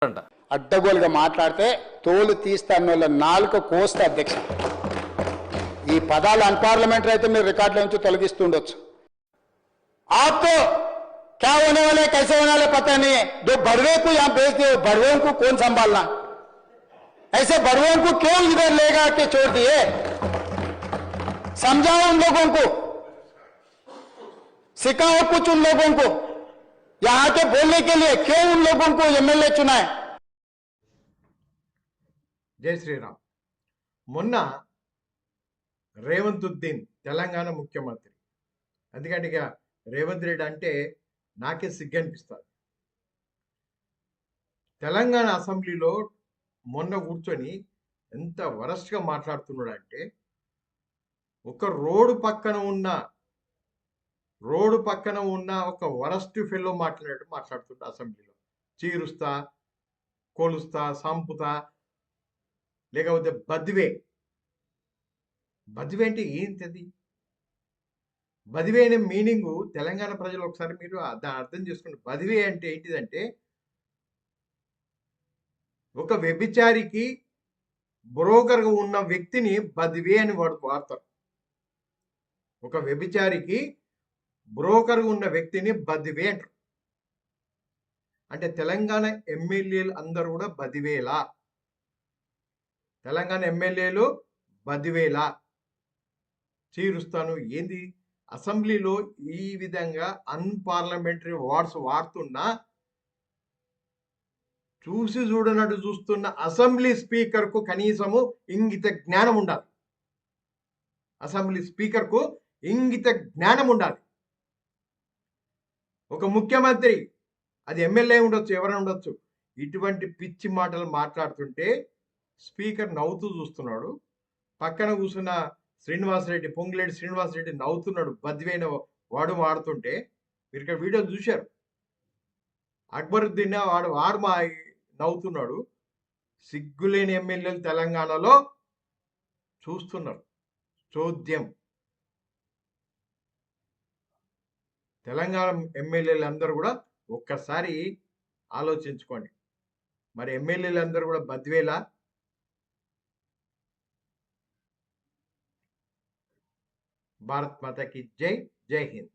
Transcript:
అంట అడ్డగోలుగా మాట్లాడితే తోలు తీస్తానోళ్ళ నాలుక కోస్తా అధ్యక్ష. ఈ పదాలు అన్పార్లమెంటరీ అయితే మీరు రికార్డుల నుంచి తొలగిస్తుండొచ్చు. आपको क्या होने वाले कैसे होने वाले पता नहीं है. जो बड़वे को यहाँ भेज दिए बड़वे को कौन संभालना, ऐसे बड़वों को क्यों इधर लेगा के छोड़ दिए. समझाओ उन लोगों को, सिखाओ कुछ उन लोगों को. यहाँ के बोलने के लिए क्यों उन लोगों को एमएलए चुना है. జై శ్రీరామ్. మొన్న రేవంతుద్దీన్ తెలంగాణ ముఖ్యమంత్రి, అందుకంటే ఇక రేవంత్ రెడ్డి అంటే నాకే సిగ్గు అనిపిస్తుంది. తెలంగాణ అసెంబ్లీలో మొన్న కూర్చొని ఎంత వరస్ట్గా మాట్లాడుతున్నాడు అంటే, ఒక రోడ్డు పక్కన ఉన్న ఒక వరస్ట్ ఫెల్లో మాట్లాడుతుంటా అసెంబ్లీలో. చీరుస్తా, కొలుస్తా, సంపుతా, లేకపోతే బద్వే అంటే ఏంటది? బదివే అనే మీనింగు తెలంగాణ ప్రజలు ఒకసారి మీరు అర్థం చేసుకోండి. బదివే అంటే ఏంటిదంటే, ఒక వ్యభిచారికి బ్రోకర్గా ఉన్న వ్యక్తిని బదివే అని వాడతారు. ఒక వ్యభిచారికి బ్రోకర్గా ఉన్న వ్యక్తిని బదివే అంటారు. అంటే తెలంగాణ ఎమ్మెల్యేలు అందరూ కూడా బదివేలా, తెలంగాణ ఎమ్మెల్యేలు బదివేలా, చీరుస్తాను ఏంది? అసెంబ్లీలో ఈ విధంగా అన్పార్లమెంటరీ వర్డ్స్ వాడుతున్నా చూసి చూడనట్టు చూస్తున్న అసెంబ్లీ స్పీకర్కు కనీసము ఇంగిత జ్ఞానం ఉండాలి. అసెంబ్లీ స్పీకర్కు ఇంగిత జ్ఞానం ఉండాలి. ఒక ముఖ్యమంత్రి, అది ఎమ్మెల్యే ఉండొచ్చు, ఎవరైనా ఉండొచ్చు, ఇటువంటి పిచ్చి మాటలు మాట్లాడుతుంటే స్పీకర్ నవ్వుతూ చూస్తున్నాడు. పక్కన కూర్చున్న శ్రీనివాసరెడ్డి, పొంగులేటి శ్రీనివాసరెడ్డి నవ్వుతున్నాడు. బద్వైన వాడు వాడుతుంటే మీరు ఇక్కడ వీడియో చూశారు. అక్బరుద్దీన్ వాడు మా నవ్వుతున్నాడు. సిగ్గులేని ఎమ్మెల్యేలు తెలంగాణలో చూస్తున్నారు. చోద్యం. తెలంగాణ ఎమ్మెల్యేలు అందరూ కూడా ఒక్కసారి ఆలోచించుకోండి. మరి ఎమ్మెల్యేలు అందరూ కూడా బద్వేలా? భారత్ మాతా కీ జై. జై హింద్.